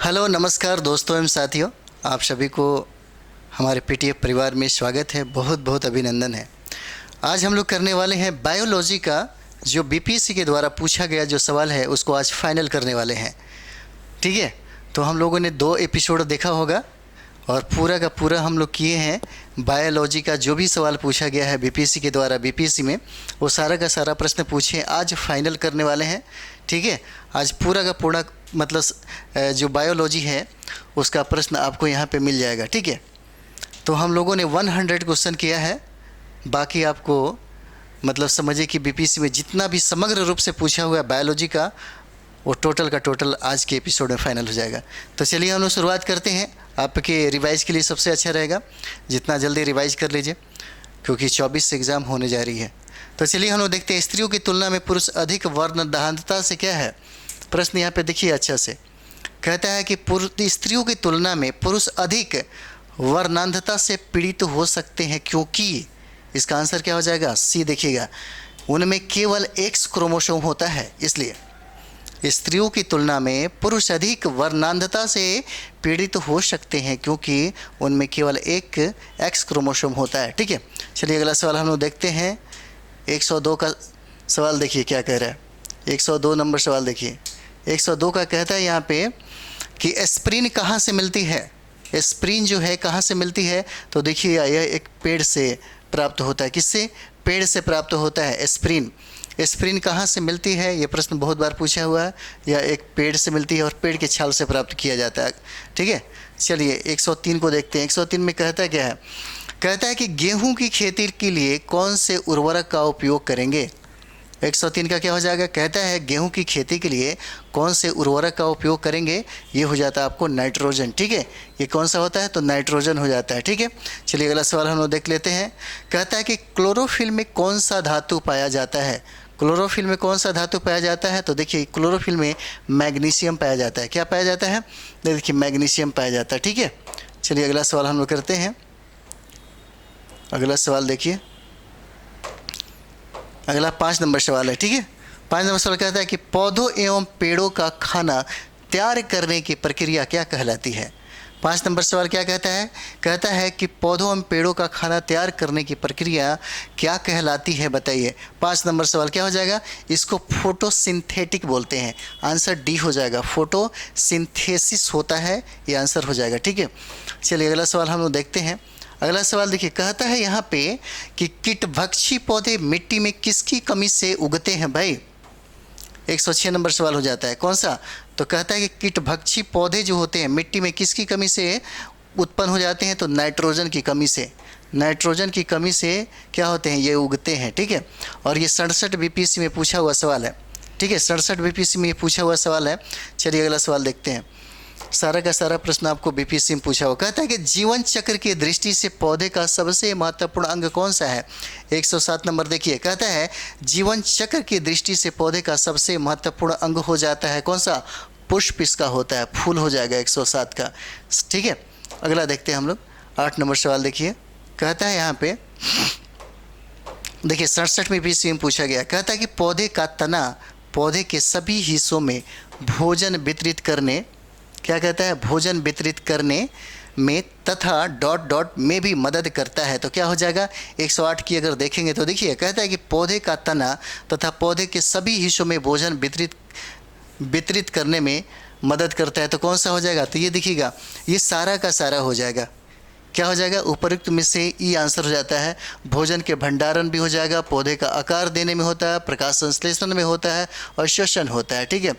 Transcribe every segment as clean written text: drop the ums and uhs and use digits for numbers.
Hello नमस्कार दोस्तों एवं साथियों, आप सभी को हमारे पीटीएफ परिवार में स्वागत है। बहुत बहुत अभिनंदन है। आज हम लोग करने वाले हैं बायोलॉजी का जो बीपीएससी के द्वारा पूछा गया जो सवाल है उसको आज फाइनल करने वाले हैं। ठीक है, तो हम लोगों ने 2 एपिसोड देखा होगा और पूरा का पूरा हम लोग किए हैं। बायोलॉजी का जो भी सवाल पूछा गया है बीपीएससी के द्वारा बीपीएससी में, वो सारा का सारा प्रश्न पूछे आज फाइनल करने वाले हैं। ठीक है, आज पूरा का पूरा मतलब जो बायोलॉजी है उसका प्रश्न आपको यहाँ पे मिल जाएगा। ठीक है, तो हम लोगों ने 100 क्वेश्चन किया है। बाकी आपको मतलब समझिए कि बीपीएससी में जितना भी समग्र रूप से पूछा हुआ है बायोलॉजी का, वो टोटल का टोटल आज के एपिसोड में फाइनल हो जाएगा। तो चलिए हम लोग शुरुआत करते हैं। आपके रिवाइज के लिए सबसे अच्छा रहेगा जितना जल्दी रिवाइज कर लीजिए, क्योंकि 24 से एग्ज़ाम होने जा रही है। तो चलिए हम लोग देखते हैं, स्त्रियों की तुलना में पुरुष अधिक वर्णदाहनता से क्या है। प्रश्न यहाँ पे देखिए अच्छा से, कहता है कि स्त्रियों की तुलना में पुरुष अधिक वर्णांधता से पीड़ित हो सकते हैं क्योंकि, इसका आंसर क्या हो जाएगा, सी देखिएगा, उनमें केवल एक्स क्रोमोसोम होता है। इसलिए स्त्रियों की तुलना में पुरुष अधिक वर्णांधता से पीड़ित हो सकते हैं क्योंकि उनमें केवल एक एक्स क्रोमोसोम होता है। ठीक है, चलिए अगला सवाल हम लोग देखते हैं। 102 का सवाल देखिए क्या कह रहा है। 102 नंबर सवाल देखिए। 102 का कहता है यहाँ पे कि एस्प्रिन कहाँ से मिलती है। एस्प्रिन जो है कहाँ से मिलती है, तो देखिए यह एक पेड़ से प्राप्त होता है। किससे? पेड़ से प्राप्त होता है एस्प्रिन। एस्प्रिन कहाँ से मिलती है, ये प्रश्न बहुत बार पूछा हुआ है। यह एक पेड़ से मिलती है और पेड़ के छाल से प्राप्त किया जाता है। ठीक है, चलिए 103 को देखते हैं। 103 में कहता है क्या है, कहता है कि गेहूं की खेती के लिए कौन से उर्वरक का उपयोग करेंगे। 103 का क्या हो जाएगा, कहता है गेहूं की खेती के लिए कौन से उर्वरक का उपयोग करेंगे। ये हो जाता है आपको नाइट्रोजन। ठीक है, ये कौन सा होता है, तो नाइट्रोजन हो जाता है। ठीक है, चलिए अगला सवाल हम लोग देख लेते हैं। कहता है कि क्लोरोफिल में कौन सा धातु पाया जाता है। क्लोरोफिल में कौन सा धातु पाया जाता है, तो देखिए क्लोरोफिल में मैग्नीशियम पाया जाता है। क्या पाया जाता है, देखिए मैग्नीशियम पाया जाता है। ठीक है, चलिए अगला सवाल हम लोग करते हैं। अगला सवाल देखिए, अगला 5 नंबर सवाल है। ठीक है, 5 नंबर सवाल कहता है कि पौधों एवं पेड़ों का खाना तैयार करने की प्रक्रिया क्या कहलाती है। 5 नंबर सवाल क्या कहता है, कहता है कि पौधों एवं पेड़ों का खाना तैयार करने की प्रक्रिया क्या कहलाती है, बताइए। 5 नंबर सवाल क्या हो जाएगा, इसको फोटोसिंथेटिक बोलते हैं। आंसर डी हो जाएगा, फोटोसिंथेसिस होता है, ये आंसर हो जाएगा। ठीक है, चलिए अगला सवाल हम लोग देखते हैं। अगला सवाल देखिए, कहता है यहाँ पे कि कीटभक्षी पौधे मिट्टी में किसकी कमी से उगते हैं भाई। 106 नंबर सवाल हो जाता है, कौन सा, तो कहता है कि कीटभक्षी पौधे जो होते हैं मिट्टी में किसकी कमी से उत्पन्न हो जाते हैं, तो नाइट्रोजन की कमी से। नाइट्रोजन की कमी से क्या होते हैं, ये उगते हैं। ठीक है, और ये 67 बीपीएससी में पूछा हुआ सवाल है। ठीक है, 67 बीपीएससी में ये पूछा हुआ सवाल है। चलिए अगला सवाल देखते हैं। सारा का सारा प्रश्न आपको बीपीएससी में पूछा हुआ। कहता है कि जीवन चक्र की दृष्टि से पौधे का सबसे महत्वपूर्ण अंग कौन सा है। 107 नंबर देखिए, कहता है जीवन चक्र की दृष्टि से पौधे का सबसे महत्वपूर्ण अंग हो जाता है कौन सा, पुष्प इसका होता है, फूल हो जाएगा 107 का। ठीक है, अगला देखते हैं हम लोग। 8 नंबर सवाल देखिए, कहता है यहाँ पे देखिए 67 में बीपीएससी में पूछा गया। कहता है कि पौधे का तना पौधे के सभी हिस्सों में भोजन वितरित करने, क्या कहता है, भोजन वितरित करने में तथा डॉट डॉट में भी मदद करता है। तो क्या हो जाएगा, 108 की अगर देखेंगे तो देखिए कहता है कि पौधे का तना तथा पौधे के सभी हिस्सों में भोजन वितरित करने में मदद करता है। तो कौन सा हो जाएगा, तो ये देखिएगा ये सारा का सारा हो जाएगा। क्या हो जाएगा, उपयुक्त में से ई आंसर हो जाता है। भोजन के भंडारण भी हो जाएगा, पौधे का आकार देने में होता है, प्रकाश संश्लेषण में होता है और श्वसन होता है। ठीक है,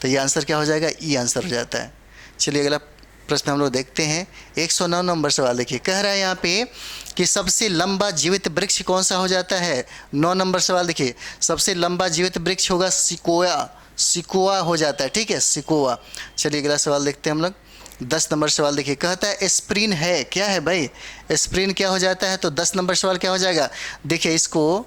तो ये आंसर क्या हो जाएगा, ई आंसर हो जाता है। चलिए अगला प्रश्न हम लोग देखते हैं। 109 नंबर सवाल देखिए, कह रहा है यहाँ पे कि सबसे लंबा जीवित वृक्ष कौन सा हो जाता है। 9 नंबर सवाल देखिए, सबसे लंबा जीवित वृक्ष होगा सिकोया, सिकोआ हो जाता है। ठीक है, सिकोआ। चलिए अगला सवाल देखते हैं हम लोग। 10 नंबर सवाल देखिए, कहता है एस्प्रिन है, क्या है भाई, एस्प्रिन क्या हो जाता है, तो 10 नंबर सवाल क्या हो जाएगा, देखिए इसको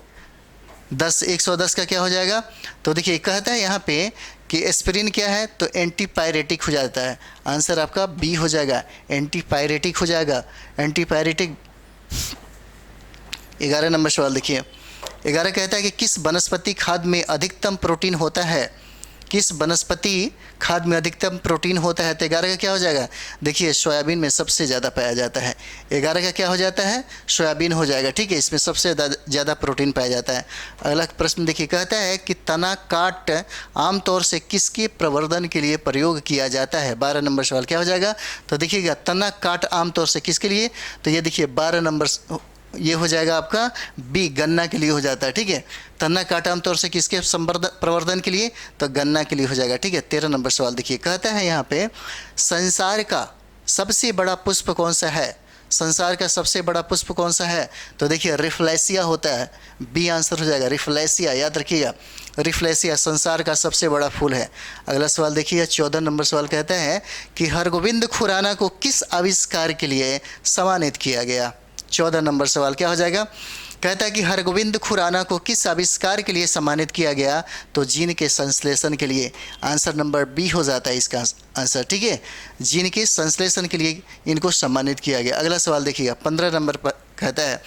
110 का क्या हो जाएगा, तो देखिए कहता है यहाँ पे कि एस्पिरिन क्या है, तो एंटीपायरेटिक हो जाता है। आंसर आपका बी हो जाएगा, एंटीपायरेटिक हो जाएगा, एंटीपायरेटिक। 11 नंबर सवाल देखिए, 11 कहता है कि किस वनस्पति खाद में अधिकतम प्रोटीन होता है। किस वनस्पति खाद्य में अधिकतम प्रोटीन होता है? तो 11 का क्या हो जाएगा? देखिए सोयाबीन में सबसे ज़्यादा पाया जाता है। 11 का क्या हो जाता है? सोयाबीन हो जाएगा। ठीक है, इसमें सबसे ज़्यादा प्रोटीन पाया जाता है। अगला प्रश्न देखिए, कहता है कि तना काट आमतौर से किसके प्रवर्धन के लिए प्रयोग किया जाता है? 12 नंबर सवाल क्या हो जाएगा? तो देखिएगा, तना काट आमतौर से किसके लिए? तो ये देखिए 12 नंबर ये हो जाएगा आपका बी, गन्ना के लिए हो जाता है। ठीक है, तना काट आमतौर से किसके प्रवर्धन के लिए? तो गन्ना के लिए हो जाएगा। ठीक है, 13 नंबर सवाल देखिए, कहता है यहाँ पे संसार का सबसे बड़ा पुष्प कौन सा है? संसार का सबसे बड़ा पुष्प कौन सा है? तो देखिए रिफ्लेसिया होता है। बी आंसर हो जाएगा, रिफ्लेसिया, याद रखिएगा, रिफ्लेसिया संसार का सबसे बड़ा फूल है। अगला सवाल देखिए, 14 नंबर सवाल कहता है कि हरगोविंद खुराना को किस आविष्कार के लिए सम्मानित किया गया? 14 नंबर सवाल क्या हो जाएगा? कहता है कि हरगोविंद खुराना को किस आविष्कार के लिए सम्मानित किया गया? तो जीन के संश्लेषण के लिए। आंसर नंबर बी हो जाता है इसका आंसर। ठीक है, जीन के संश्लेषण के लिए इनको सम्मानित किया गया। अगला सवाल देखिएगा, 15 नंबर पर कहता है,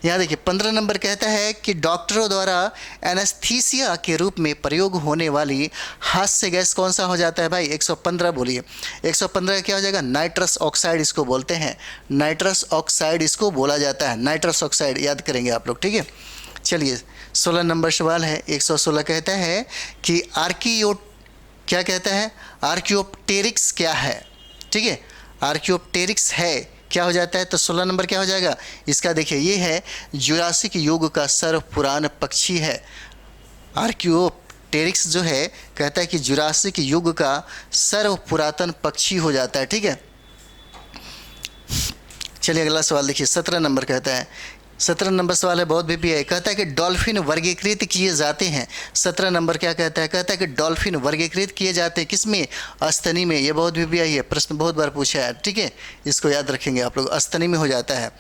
यहाँ देखिए 15 नंबर कहता है कि डॉक्टरों द्वारा एनेस्थीसिया के रूप में प्रयोग होने वाली हास्य गैस कौन सा हो जाता है भाई? 115 बोलिए। 115 क्या हो जाएगा? नाइट्रस ऑक्साइड इसको बोलते हैं। नाइट्रस ऑक्साइड इसको बोला जाता है, नाइट्रस ऑक्साइड, याद करेंगे आप लोग। ठीक है, चलिए 16 नंबर सवाल है। 116 कहता है कि क्या कहता है? आर्कियोप्टेरिक्स क्या है? ठीक है, आर्कियोप्टेरिक्स है क्या हो जाता है? तो 16 नंबर क्या हो जाएगा इसका? देखिए ये है जुरासिक युग का सर्व पुरान पक्षी है। आर्कियोप्टेरिक्स जो है कहता है कि जुरासिक युग का सर्व पुरातन पक्षी हो जाता है। ठीक है, चलिए अगला सवाल देखिए, 17 नंबर कहता है, 17 नंबर सवाल है, बहुत भी है। कहता है कि डॉल्फिन वर्गीकृत किए जाते हैं। 17 नंबर क्या कहता है? कहता है कि डॉल्फिन वर्गीकृत किए जाते हैं किसमें? अस्तनी में। ये बहुत भी है, प्रश्न बहुत बार पूछा है। ठीक है, इसको याद रखेंगे आप लोग, अस्तनी में हो जाता है।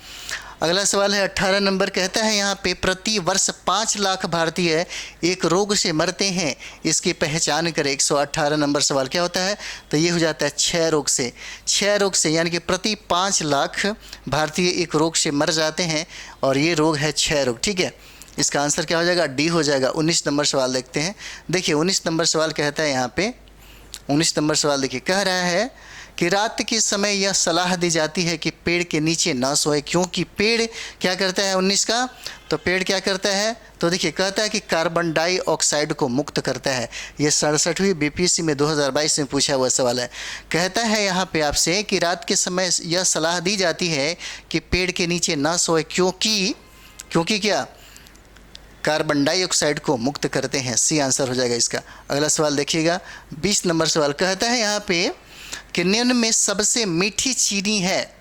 अगला सवाल है 18 नंबर कहता है यहाँ पे प्रति वर्ष 5 लाख भारतीय एक रोग से मरते हैं, इसकी पहचान करें। 118 नंबर सवाल क्या होता है? तो ये हो जाता है क्षय रोग से। क्षय रोग से यानी कि प्रति 5 लाख भारतीय एक रोग से मर जाते हैं और ये रोग है क्षय रोग। ठीक है, इसका आंसर क्या हो जाएगा? डी हो जाएगा। 19 नंबर सवाल देखते हैं। देखिए 19 नंबर सवाल कहता है यहाँ पे, 19 नंबर सवाल देखिए, कह रहा है कि रात के समय यह सलाह दी जाती है कि पेड़ के नीचे न सोए, क्योंकि पेड़ क्या करता है? 19 का, तो पेड़ क्या करता है? तो देखिए कहता है कि कार्बन डाइऑक्साइड को मुक्त करता है। ये 67वीं बीपीएससी में 2022 में पूछा हुआ सवाल है। कहता है यहाँ पे आपसे कि रात के समय यह सलाह दी जाती है कि पेड़ के नीचे न सोए, क्योंकि क्या? कार्बन डाइऑक्साइड को मुक्त करते हैं। सी आंसर हो जाएगा इसका। अगला सवाल देखिएगा, 20 नंबर सवाल कहता है यहाँ पे कि निम्न में सबसे मीठी चीनी है।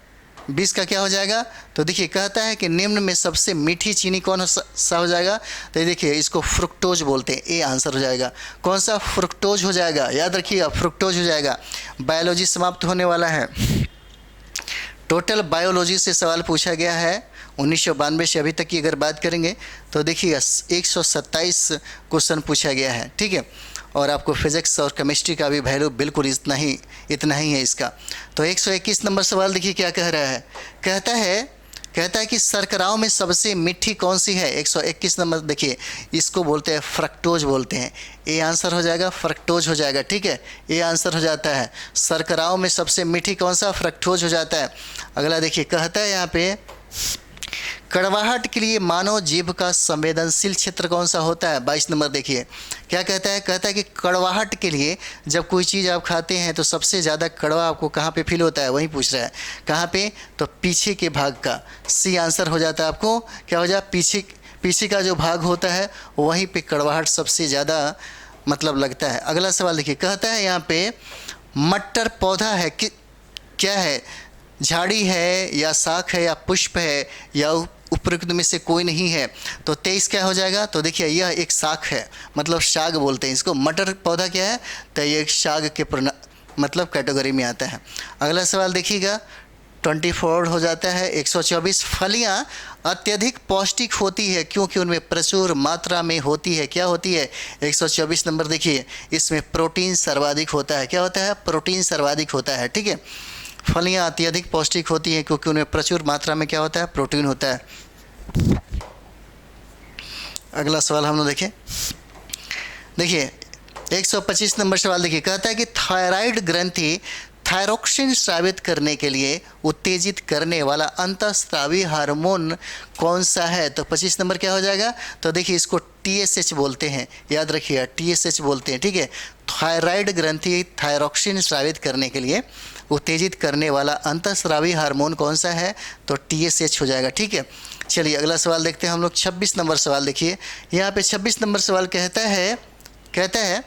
20 का क्या हो जाएगा? तो देखिए कहता है कि निम्न में सबसे मीठी चीनी कौन सा हो जाएगा? तो ये देखिए इसको फ्रुक्टोज बोलते हैं। ए आंसर हो जाएगा। कौन सा? फ्रुक्टोज हो जाएगा, याद रखिएगा, फ्रुक्टोज हो जाएगा। बायोलॉजी समाप्त होने वाला है। टोटल बायोलॉजी से सवाल पूछा गया है 1992 से अभी तक की अगर बात करेंगे तो देखिएगा 127 क्वेश्चन पूछा गया है। ठीक है, और आपको फिजिक्स और केमिस्ट्री का भी वैल्यू बिल्कुल इतना ही है इसका। तो 121 नंबर सवाल देखिए क्या कह रहा है? कहता है कि शर्कराओं में सबसे मीठी कौन सी है? 121 नंबर देखिए, इसको बोलते हैं फ्रक्टोज बोलते हैं। ए आंसर हो जाएगा, फ्रक्टोज हो जाएगा। ठीक है, ए आंसर हो जाता है। शर्कराओं में सबसे मीठी कौन सा? फ्रक्टोज हो जाता है। अगला देखिए कहता है यहाँ पे कड़वाहट के लिए मानव जीभ का संवेदनशील क्षेत्र कौन सा होता है? 22 नंबर देखिए क्या कहता है? कहता है कि कड़वाहट के लिए जब कोई चीज़ आप खाते हैं तो सबसे ज़्यादा कड़वा आपको कहाँ पे फील होता है? वही पूछ रहा है। कहाँ पे? तो पीछे के भाग का। सी आंसर हो जाता है आपको। क्या हो जाए? पीछे का जो भाग होता है वहीं पे कड़वाहट सबसे ज़्यादा मतलब लगता है। अगला सवाल देखिए कहता है यहाँ पे मटर पौधा है कि क्या है? झाड़ी है या शाख है या पुष्प है या उपरोक्त में से कोई नहीं है? तो 23 क्या हो जाएगा? तो देखिए यह एक शाख है, मतलब शाग बोलते हैं इसको। मटर पौधा क्या है? तो ये एक शाग के मतलब कैटेगरी में आता है। अगला सवाल देखिएगा 24 हो जाता है। 124 फलियां अत्यधिक पौष्टिक होती है क्योंकि उनमें प्रचुर मात्रा में होती है। क्या होती है? 124 नंबर देखिए, इसमें प्रोटीन सर्वाधिक होता है। क्या होता है? प्रोटीन सर्वाधिक होता है। ठीक है, फलियां अत्यधिक पौष्टिक होती हैं क्योंकि उनमें प्रचुर मात्रा में क्या होता है? प्रोटीन होता है। अगला सवाल हम लोग देखें। देखिए 125 नंबर सवाल देखिए, कहता है कि थायराइड ग्रंथि थायरोक्सिन स्रावित करने के लिए उत्तेजित करने वाला अंतःस्रावी हार्मोन कौन सा है? तो 25 नंबर क्या हो जाएगा? तो देखिए इसको TSH बोलते हैं, याद रखिए TSH बोलते हैं, ठीक है। थायराइड ग्रंथि थायरोक्सिन स्रावित करने के लिए उत्तेजित करने वाला अंतःस्रावी हार्मोन कौन सा है? तो TSH हो जाएगा, ठीक है। चलिए अगला सवाल देखते हैं हम लोग। 26 नंबर सवाल देखिए, यहाँ पे 26 नंबर सवाल कहता है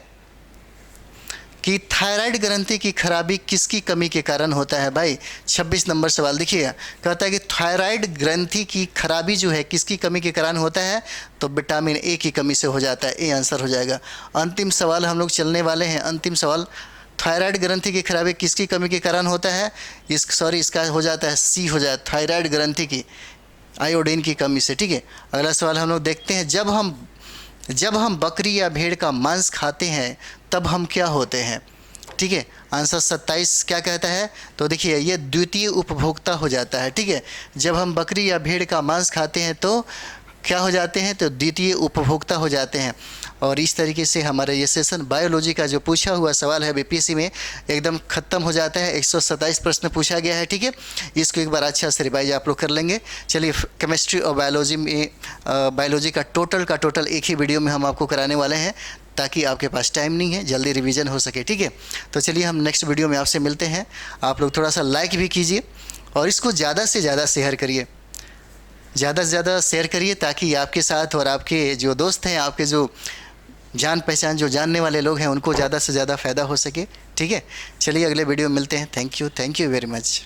कि थायराइड ग्रंथि की खराबी किसकी कमी के कारण होता है? भाई 26 नंबर सवाल देखिएगा, कहता है कि थायराइड ग्रंथि की खराबी जो है किसकी कमी के कारण होता है? तो विटामिन ए की कमी से हो जाता है, ए आंसर हो जाएगा। अंतिम सवाल हम लोग चलने वाले हैं, अंतिम सवाल, थायराइड ग्रंथि की खराबी किसकी कमी के कारण होता है? इसका हो जाता है सी हो जाए, थायराइड ग्रंथि की आयोडीन की कमी से, ठीक है। अगला सवाल हम लोग देखते हैं, जब हम बकरी या भेड़ का मांस खाते हैं तब हम क्या होते हैं? ठीक है, आंसर 27 क्या कहता है? तो देखिए ये द्वितीय उपभोक्ता हो जाता है, ठीक है। जब हम बकरी या भेड़ का मांस खाते हैं तो क्या हो जाते हैं? तो द्वितीय उपभोक्ता हो जाते हैं। और इस तरीके से हमारा ये सेशन बायोलॉजी का जो पूछा हुआ सवाल है बीपीएससी में एकदम ख़त्म हो जाता है। 127 प्रश्न पूछा गया है, ठीक है। इसको एक बार अच्छा से रिवाइज आप लोग कर लेंगे। चलिए केमिस्ट्री और बायोलॉजी में बायोलॉजी का टोटल एक ही वीडियो में हम आपको कराने वाले हैं, ताकि आपके पास टाइम नहीं है, जल्दी रिवीजन हो सके, ठीक है। तो चलिए हम नेक्स्ट वीडियो में आपसे मिलते हैं। आप लोग थोड़ा सा लाइक भी कीजिए और इसको ज़्यादा से ज़्यादा शेयर करिए, ज़्यादा से ज़्यादा शेयर करिए, ताकि आपके साथ और आपके जो दोस्त हैं, आपके जो जान पहचान जो जानने वाले लोग हैं, उनको ज़्यादा से ज़्यादा फ़ायदा हो सके, ठीक है। चलिए अगले वीडियो में मिलते हैं। Thank you very much.